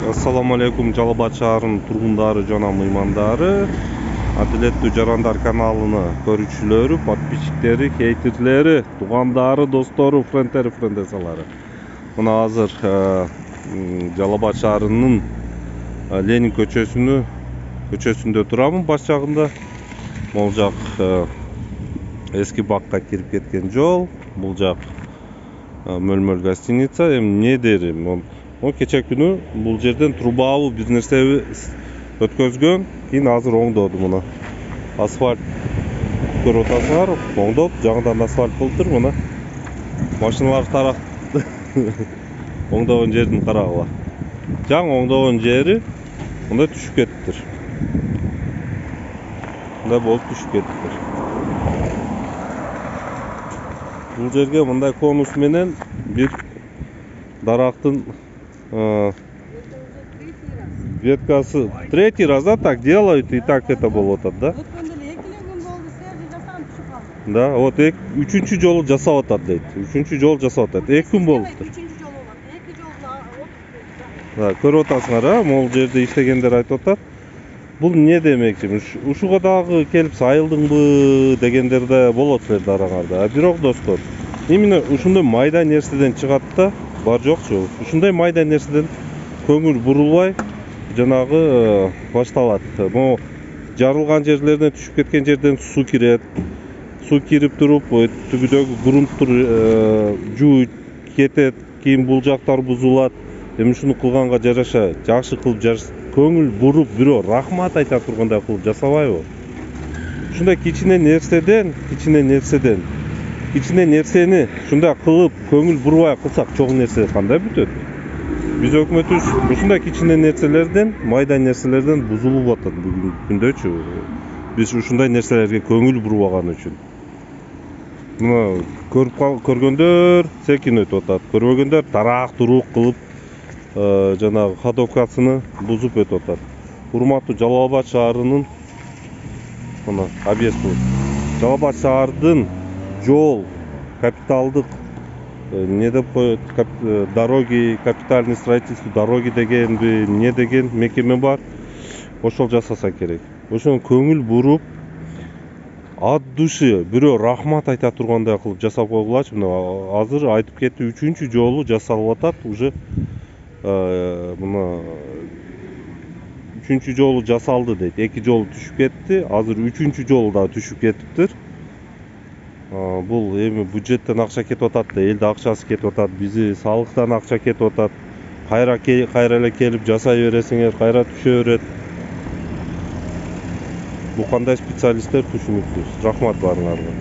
Assalamu alaikum Жалал Абад шаарынын тургундары жана мыймандары, Адилеттүү Жарандар каналыны көрүүчүлөрү, подписчиктери, хейтерлери, туугандары, достору, френдесалары. Мына азыр Жалал Абад шаарынын Ленин көчөсүндө турамын, баш жагында. Бул жак эски бакка кирип кеткен жол, бул жак мөлмөл гостиница. Эми эмне дерим? Кече күнү бул жерден трубабы бир нерсеби өткөзгөн, кийин азыр оңдоду. Мына асфальт көрүп атасыңар, оңдоп, жаңыдан асфальт болуптур. Мына машиналар тарак оңдогон жердин карагыла. Жаңы оңдогон жери мындай түшүп кетиптир. Мындай болуп түшүп кетиптир. Бул жерге мындай конус менен бир дарактын веткасы третий раз, да, так делают, и так это болот да? Да, вот үчүнчү жолу жасап атат дейт. Үчүнчү жол жасап атат. 2 күн болуптур. Да, көрүп атасыңар, могул жерде иштегендер айтып атат. Бул эмне демекчи? Ушуга дагы келип сайылдыңбы дегендер да болот силердин араңарда. Бирок достор, именно ушундай майда нерседен чыгат да, бар жокчу. Ушундай майда нерседен көңүл бурулбай жанагы башталат. Могу жарылган жерлерден, түшүп кеткен жерден суу кирет. Суу кирип туруп, түбүдөгү грунттур жууп кетет, кийин бул жактар бузулат. Эми ушуну кылганга жараша, жакшы кылып көңүл буруп, бирөө рахмат айта тургандай кылып жасабайбы? Ушундай кичине нерсени ушундай кылып көңүл бурбай кылсак, чоң нерсе кандай бүтөт? Биз өкмөтүбүз ушундай кичине нерселерден, майда нерселерден бузулуп атат бүгүнкү күндөчү. Биз ушундай нерселерге көңүл бурбаган үчүн. Мына көргөндөр секин өтүп атат, көрбөгөндөр тарак турук кылып жанагы ходовкасыны бузуп өтүп атат. Урматтуу Жалал Абад шаарынын мына объект бул. Жалал Абад шаардын жол, капиталдык не деп коет, дороги, капитальный строительство дороги дегенби, не деген мекеме бар. Ошол жасаса керек. Ошону көңүл буруп, от души бирөө рахмат айта тургандай кылып жасап койгулачы. Мына азыр айтып кетти, 3-чү жолу жасалып атат. Уже мына 3-чү жолу жасалды дейт. 2 жолу түшүп кетти. Азыр 3-чү жолу да түшүп кетиптир. Бул эми бюджеттен акча кетип атат да, элде акчасы кетип атат, бизи салыктан акча кетип атат. Кайра эле келип жасай бересиңер, кайра түшө берет. Бул кандай специалисттер түшүнүксүз. Рахмат баарыңарга.